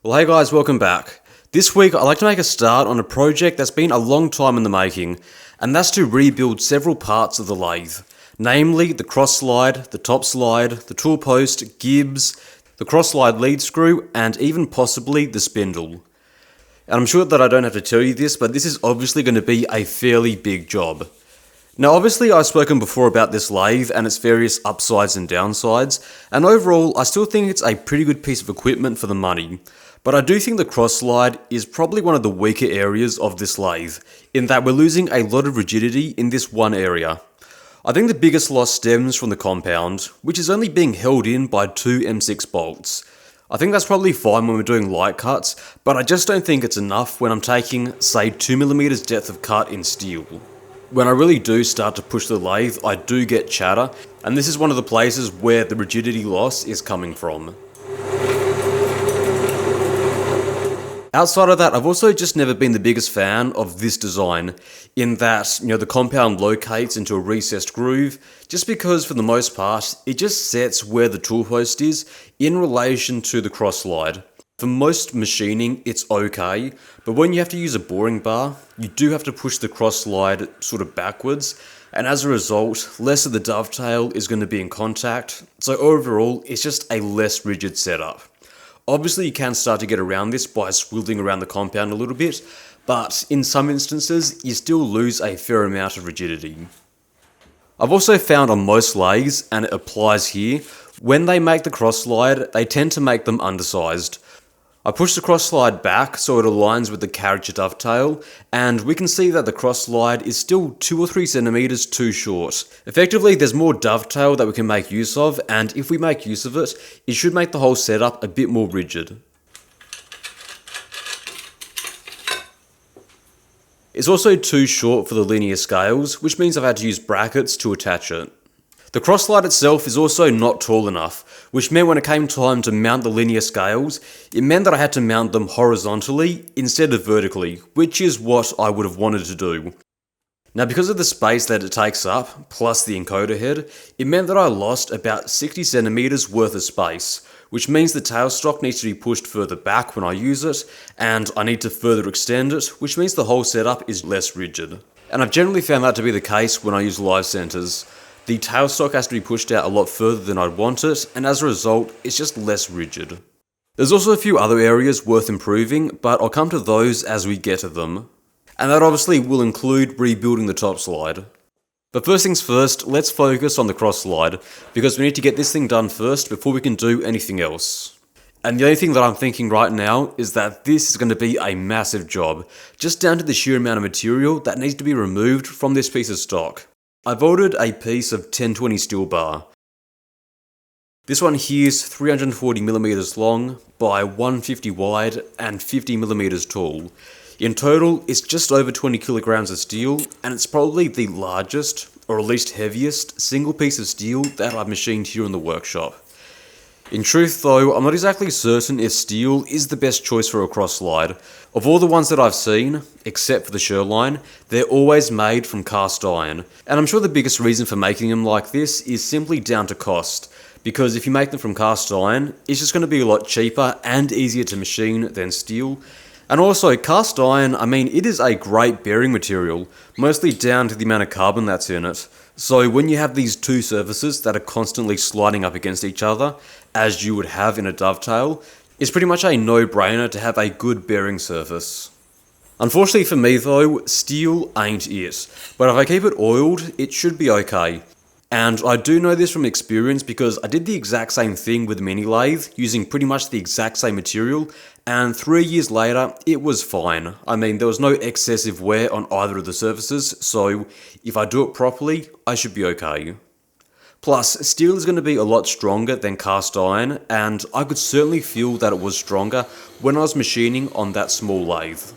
Well, hey guys, welcome back. This week I'd like to make a start on a project that's been a long time in the making, and that's to rebuild several parts of the lathe. Namely, the cross slide, the top slide, the tool post, gibs, the cross slide lead screw, and even possibly the spindle. And I'm sure that I don't have to tell you this, but this is obviously going to be a fairly big job. Now obviously I've spoken before about this lathe and its various upsides and downsides, and overall I still think it's a pretty good piece of equipment for the money. But I do think the cross slide is probably one of the weaker areas of this lathe, in that we're losing a lot of rigidity in this one area. I think the biggest loss stems from the compound, which is only being held in by two M6 bolts. I think that's probably fine when we're doing light cuts, but I just don't think it's enough when I'm taking, say, 2mm depth of cut in steel. When I really do start to push the lathe, I do get chatter, and this is one of the places where the rigidity loss is coming from. Outside of that, I've also just never been the biggest fan of this design, in that, the compound locates into a recessed groove, just because for the most part, it just sets where the tool post is in relation to the cross slide. For most machining, it's okay, but when you have to use a boring bar, you do have to push the cross slide sort of backwards, and as a result, less of the dovetail is going to be in contact, so overall, it's just a less rigid setup. Obviously, you can start to get around this by swiveling around the compound a little bit, but in some instances, you still lose a fair amount of rigidity. I've also found on most lathes, and it applies here, when they make the cross slide, they tend to make them undersized. I push the cross slide back so it aligns with the carriage dovetail, and we can see that the cross slide is still 2 or 3 centimeters too short. Effectively, there's more dovetail that we can make use of, and if we make use of it, it should make the whole setup a bit more rigid. It's also too short for the linear scales, which means I've had to use brackets to attach it. The cross slide itself is also not tall enough, which meant when it came time to mount the linear scales, it meant that I had to mount them horizontally instead of vertically, which is what I would have wanted to do. Now because of the space that it takes up, plus the encoder head, it meant that I lost about 60 centimeters worth of space, which means the tailstock needs to be pushed further back when I use it, and I need to further extend it, which means the whole setup is less rigid. And I've generally found that to be the case when I use live centers. The tailstock has to be pushed out a lot further than I'd want it, and as a result, it's just less rigid. There's also a few other areas worth improving, but I'll come to those as we get to them. And that obviously will include rebuilding the top slide. But first things first, let's focus on the cross slide, because we need to get this thing done first before we can do anything else. And the only thing that I'm thinking right now is that this is going to be a massive job, just down to the sheer amount of material that needs to be removed from this piece of stock. I've ordered a piece of 1020 steel bar. This one here is 340mm long by 150 wide and 50mm tall. In total, it's just over 20 kilograms of steel, and it's probably the largest, or at least heaviest, single piece of steel that I've machined here in the workshop. In truth though, I'm not exactly certain if steel is the best choice for a cross slide. Of all the ones that I've seen, except for the Sherline, they're always made from cast iron. And I'm sure the biggest reason for making them like this is simply down to cost. Because if you make them from cast iron, it's just going to be a lot cheaper and easier to machine than steel. And also, cast iron, it is a great bearing material, mostly down to the amount of carbon that's in it. So when you have these two surfaces that are constantly sliding up against each other, as you would have in a dovetail, it's pretty much a no-brainer to have a good bearing surface. Unfortunately for me though, steel ain't it, but if I keep it oiled, it should be okay. And I do know this from experience because I did the exact same thing with the mini lathe, using pretty much the exact same material, and 3 years later, it was fine. There was no excessive wear on either of the surfaces, so if I do it properly, I should be okay. Plus, steel is going to be a lot stronger than cast iron, and I could certainly feel that it was stronger when I was machining on that small lathe.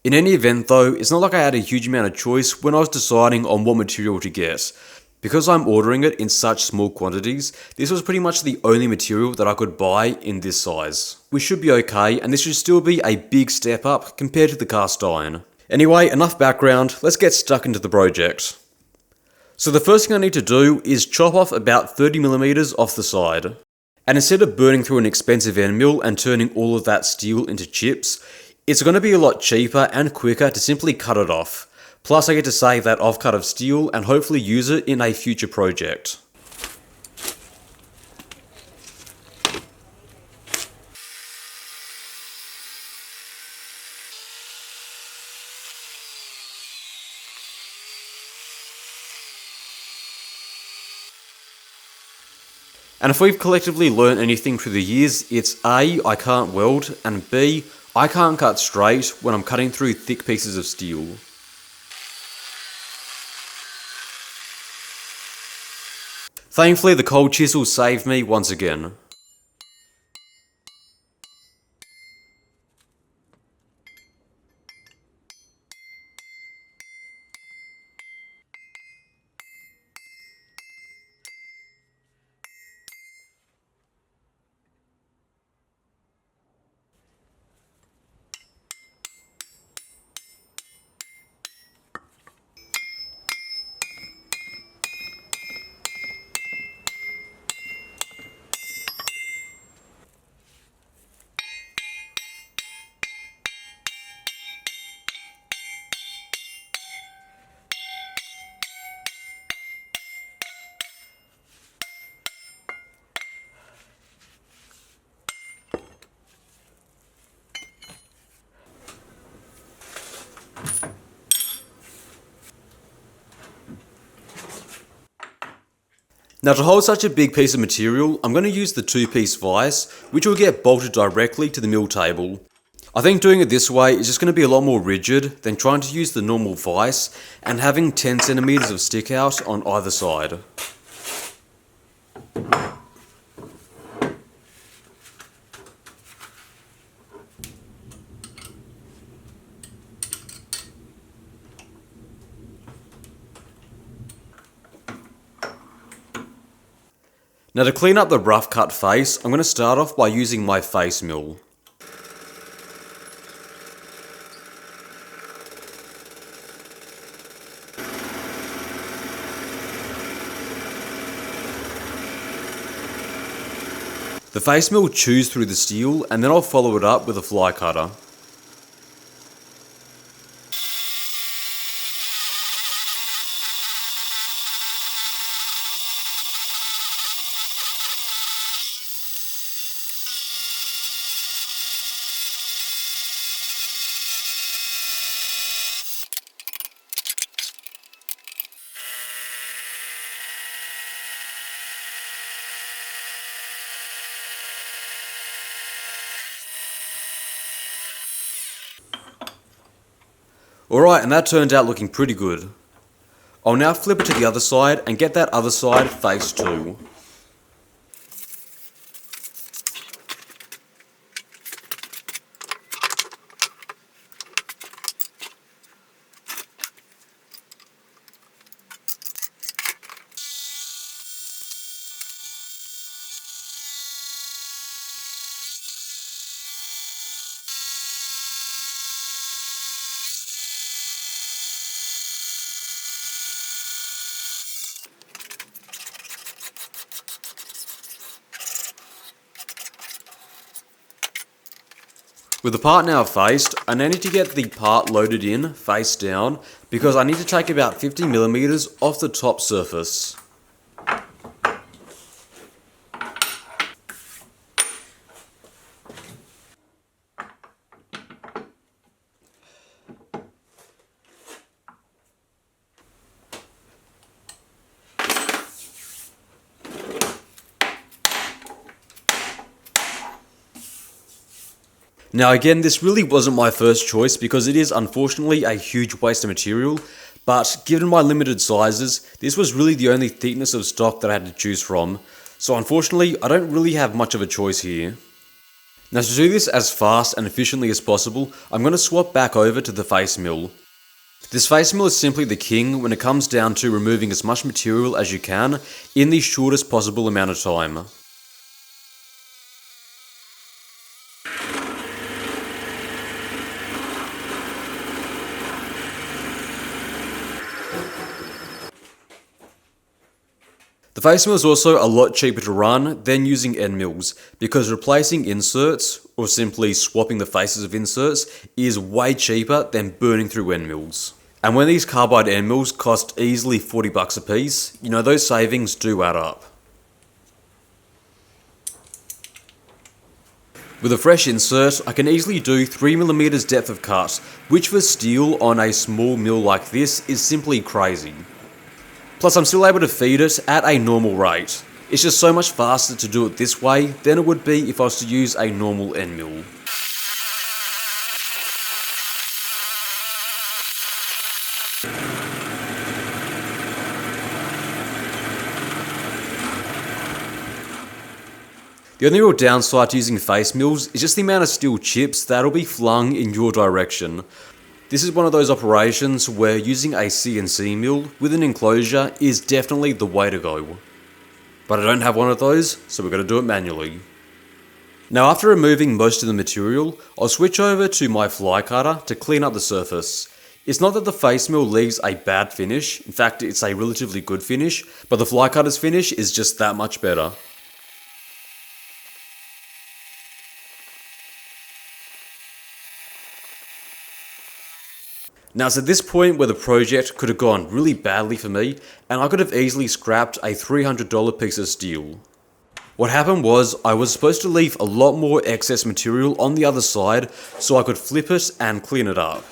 In any event though, it's not like I had a huge amount of choice when I was deciding on what material to get. Because I'm ordering it in such small quantities, this was pretty much the only material that I could buy in this size. We should be okay, and this should still be a big step up compared to the cast iron. Anyway, enough background, let's get stuck into the project. So the first thing I need to do is chop off about 30mm off the side. And instead of burning through an expensive end mill and turning all of that steel into chips, it's going to be a lot cheaper and quicker to simply cut it off. Plus I get to save that offcut of steel and hopefully use it in a future project. And if we've collectively learned anything through the years, it's A, I can't weld, and B, I can't cut straight when I'm cutting through thick pieces of steel. Thankfully, the cold chisel saved me once again. Now to hold such a big piece of material, I'm going to use the 2-piece vise, which will get bolted directly to the mill table. I think doing it this way is just going to be a lot more rigid than trying to use the normal vise and having 10 centimeters of stick out on either side. Now to clean up the rough cut face, I'm going to start off by using my face mill. The face mill chews through the steel and then I'll follow it up with a fly cutter. Alright, and that turned out looking pretty good. I'll now flip it to the other side and get that other side face too. With the part now faced, I now need to get the part loaded in face down because I need to take about 50mm off the top surface. Now again, this really wasn't my first choice because it is unfortunately a huge waste of material, but given my limited sizes, this was really the only thickness of stock that I had to choose from, so unfortunately I don't really have much of a choice here. Now to do this as fast and efficiently as possible, I'm going to swap back over to the face mill. This face mill is simply the king when it comes down to removing as much material as you can in the shortest possible amount of time. The face mill is also a lot cheaper to run than using end mills, because replacing inserts, or simply swapping the faces of inserts, is way cheaper than burning through end mills. And when these carbide end mills cost easily $40 a piece, those savings do add up. With a fresh insert, I can easily do 3mm depth of cut, which for steel on a small mill like this is simply crazy. Plus I'm still able to feed it at a normal rate. It's just so much faster to do it this way than it would be if I was to use a normal end mill. The only real downside to using face mills is just the amount of steel chips that'll be flung in your direction. This is one of those operations where using a CNC mill with an enclosure is definitely the way to go. But I don't have one of those, so we're going to do it manually. Now after removing most of the material, I'll switch over to my fly cutter to clean up the surface. It's not that the face mill leaves a bad finish, in fact it's a relatively good finish, but the fly cutter's finish is just that much better. Now it's at this point where the project could have gone really badly for me, and I could have easily scrapped a $300 piece of steel. What happened was, I was supposed to leave a lot more excess material on the other side so I could flip it and clean it up.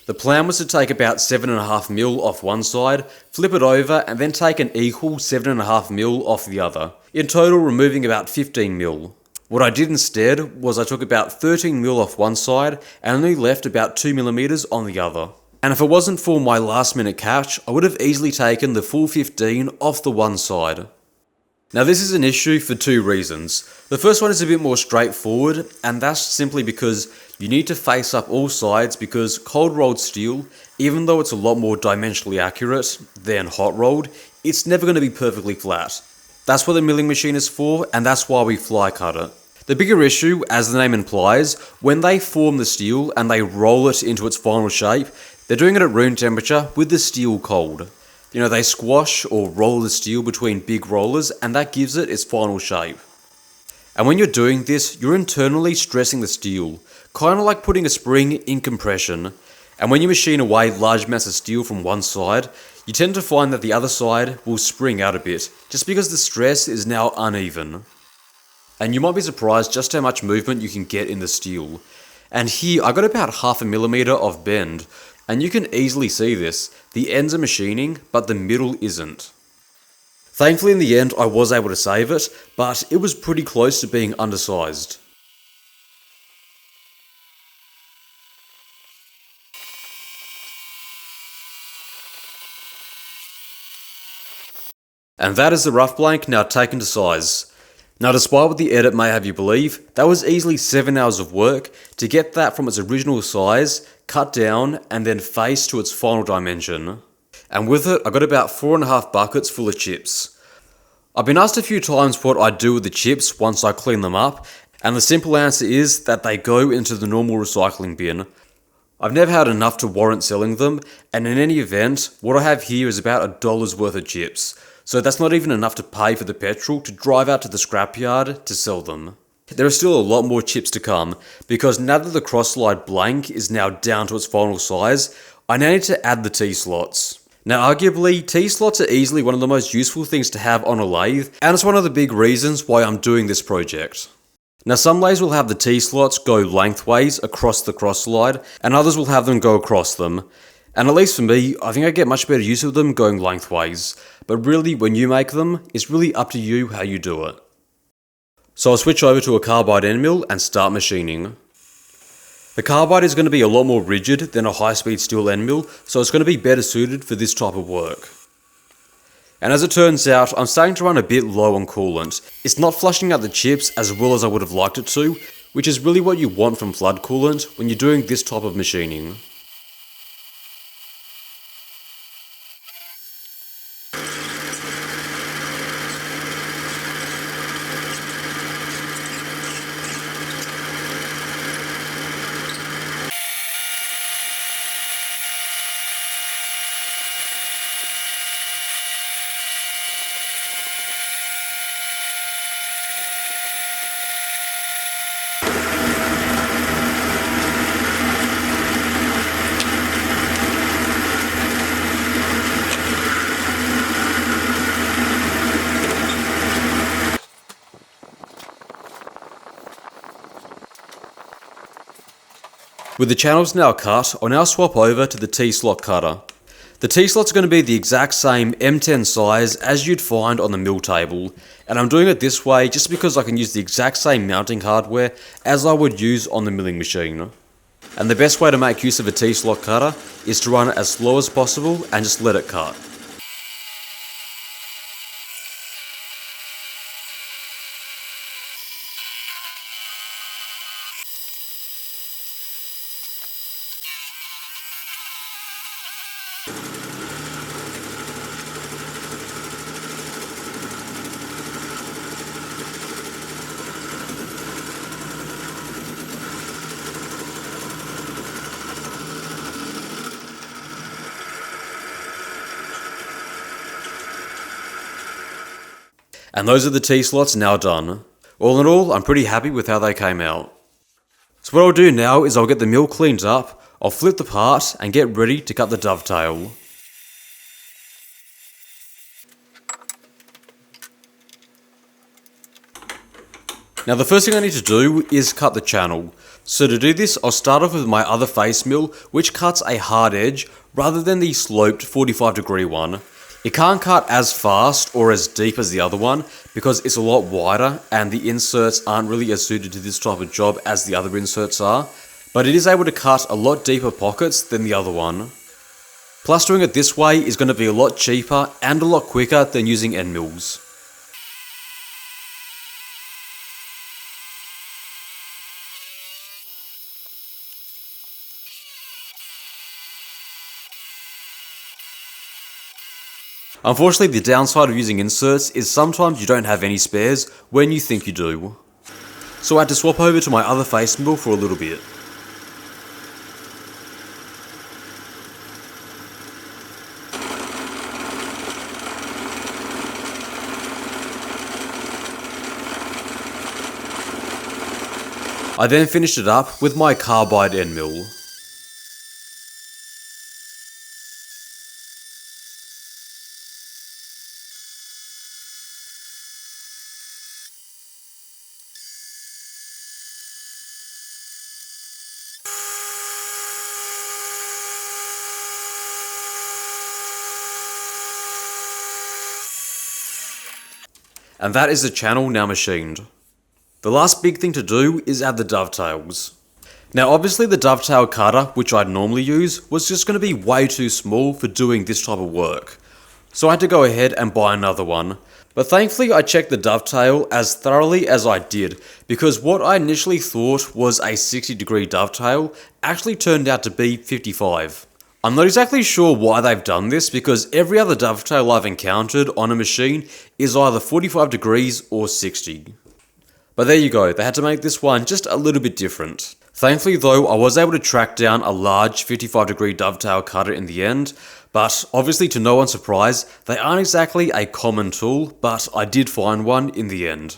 The plan was to take about 7.5mm off one side, flip it over, and then take an equal 7.5mm off the other, in total removing about 15mm. What I did instead was I took about 13mm off one side and only left about 2mm on the other. And if it wasn't for my last minute catch, I would have easily taken the full 15 off the one side. Now this is an issue for two reasons. The first one is a bit more straightforward, and that's simply because you need to face up all sides, because cold rolled steel, even though it's a lot more dimensionally accurate than hot rolled, it's never going to be perfectly flat. That's what the milling machine is for, and that's why we fly cut it. The bigger issue, as the name implies, when they form the steel and they roll it into its final shape, they're doing it at room temperature with the steel cold. They squash or roll the steel between big rollers, and that gives it its final shape. And when you're doing this, you're internally stressing the steel, kind of like putting a spring in compression. And when you machine away large amounts of steel from one side, you tend to find that the other side will spring out a bit, just because the stress is now uneven. And you might be surprised just how much movement you can get in the steel. And here I got about 0.5mm of bend, and you can easily see this. The ends are machining, but the middle isn't. Thankfully in the end I was able to save it, but it was pretty close to being undersized. And that is the rough blank now taken to size. Now despite what the edit may have you believe, that was easily 7 hours of work to get that from its original size, cut down, and then face to its final dimension. And with it, I got about 4.5 buckets full of chips. I've been asked a few times what I do with the chips once I clean them up, and the simple answer is that they go into the normal recycling bin. I've never had enough to warrant selling them, and in any event, what I have here is about $1 worth of chips. So that's not even enough to pay for the petrol to drive out to the scrapyard to sell them. There are still a lot more chips to come, because now that the cross-slide blank is now down to its final size, I now need to add the T-slots. Now arguably, T-slots are easily one of the most useful things to have on a lathe, and it's one of the big reasons why I'm doing this project. Now some lathes will have the T-slots go lengthways across the cross-slide, and others will have them go across them. And at least for me, I think I get much better use of them going lengthways. But really, when you make them, it's really up to you how you do it. So I'll switch over to a carbide end mill and start machining. The carbide is going to be a lot more rigid than a high-speed steel end mill, so it's going to be better suited for this type of work. And as it turns out, I'm starting to run a bit low on coolant. It's not flushing out the chips as well as I would have liked it to, which is really what you want from flood coolant when you're doing this type of machining. With the channels now cut, I'll now swap over to the T-slot cutter. The T-slot's going to be the exact same M10 size as you'd find on the mill table, and I'm doing it this way just because I can use the exact same mounting hardware as I would use on the milling machine. And the best way to make use of a T-slot cutter is to run it as slow as possible and just let it cut. And those are the T-slots now done. All in all, I'm pretty happy with how they came out. So what I'll do now is I'll get the mill cleaned up, I'll flip the part and get ready to cut the dovetail. Now the first thing I need to do is cut the channel. So to do this, I'll start off with my other face mill, which cuts a hard edge rather than the sloped 45-degree one. It can't cut as fast or as deep as the other one because it's a lot wider and the inserts aren't really as suited to this type of job as the other inserts are, but it is able to cut a lot deeper pockets than the other one. Plus doing it this way is going to be a lot cheaper and a lot quicker than using end mills. Unfortunately, the downside of using inserts is sometimes you don't have any spares when you think you do. So I had to swap over to my other face mill for a little bit. I then finished it up with my carbide end mill. And that is the channel now machined. The last big thing to do is add the dovetails. Now obviously the dovetail cutter, which I'd normally use, was just going to be way too small for doing this type of work. So I had to go ahead and buy another one. But thankfully I checked the dovetail as thoroughly as I did, because what I initially thought was a 60-degree dovetail actually turned out to be 55. I'm not exactly sure why they've done this because every other dovetail I've encountered on a machine is either 45 degrees or 60. But there you go, they had to make this one just a little bit different. Thankfully though, I was able to track down a large 55-degree dovetail cutter in the end, but obviously to no one's surprise, they aren't exactly a common tool, but I did find one in the end.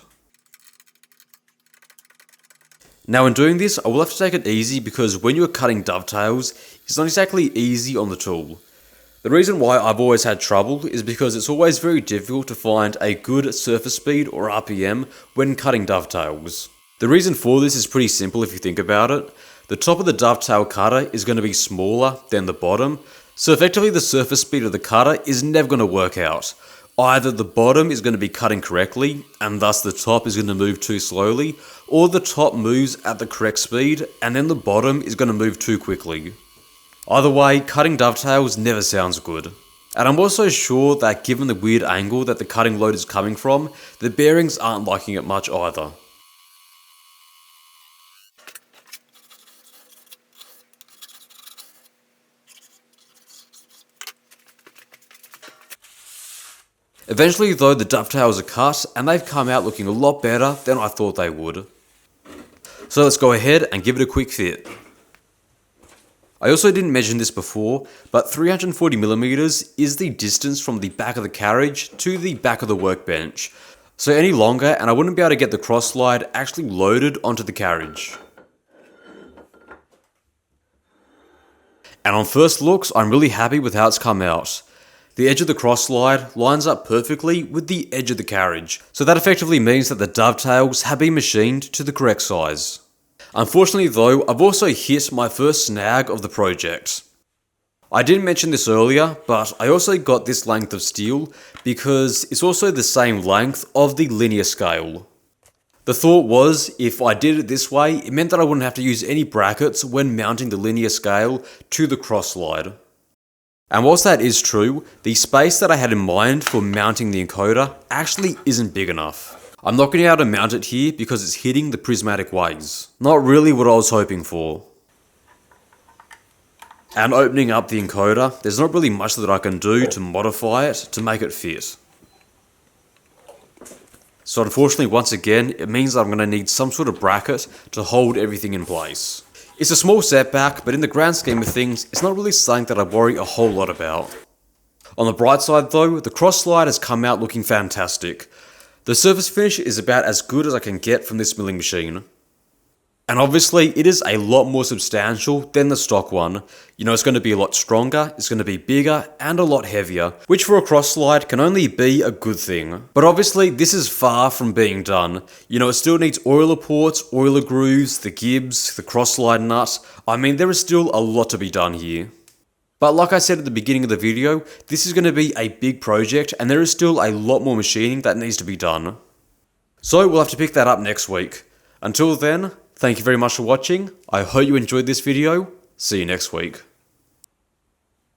Now in doing this, I will have to take it easy because when you're cutting dovetails, it's not exactly easy on the tool. The reason why I've always had trouble is because it's always very difficult to find a good surface speed or RPM when cutting dovetails. The reason for this is pretty simple if you think about it. The top of the dovetail cutter is going to be smaller than the bottom, so effectively the surface speed of the cutter is never going to work out. Either the bottom is going to be cutting correctly, and thus the top is going to move too slowly, or the top moves at the correct speed, and then the bottom is going to move too quickly. Either way, cutting dovetails never sounds good. And I'm also sure that given the weird angle that the cutting load is coming from, the bearings aren't liking it much either. Eventually though, the dovetails are cut and they've come out looking a lot better than I thought they would. So let's go ahead and give it a quick fit. I also didn't mention this before, but 340mm is the distance from the back of the carriage to the back of the workbench. So any longer and I wouldn't be able to get the cross slide actually loaded onto the carriage. And on first looks, I'm really happy with how it's come out. The edge of the cross slide lines up perfectly with the edge of the carriage, so that effectively means that the dovetails have been machined to the correct size. Unfortunately though, I've also hit my first snag of the project. I didn't mention this earlier, but I also got this length of steel because it's also the same length of the linear scale. The thought was, if I did it this way, it meant that I wouldn't have to use any brackets when mounting the linear scale to the cross slide. And whilst that is true, the space that I had in mind for mounting the encoder actually isn't big enough. I'm not going to be able to mount it here because it's hitting the prismatic ways. Not really what I was hoping for. And opening up the encoder, there's not really much that I can do to modify it to make it fit. So unfortunately, once again, it means that I'm going to need some sort of bracket to hold everything in place. It's a small setback, but in the grand scheme of things, it's not really something that I worry a whole lot about. On the bright side though, the cross slide has come out looking fantastic. The surface finish is about as good as I can get from this milling machine. And obviously, it is a lot more substantial than the stock one. You know, it's going to be a lot stronger, it's going to be bigger, and a lot heavier, which for a cross slide can only be a good thing. But obviously, this is far from being done. You know, it still needs oiler ports, oiler grooves, the gibs, the cross slide nut. I mean, there is still a lot to be done here. But like I said at the beginning of the video, this is going to be a big project, and there is still a lot more machining that needs to be done. So we'll have to pick that up next week. Until then, thank you very much for watching. I hope you enjoyed this video. See you next week.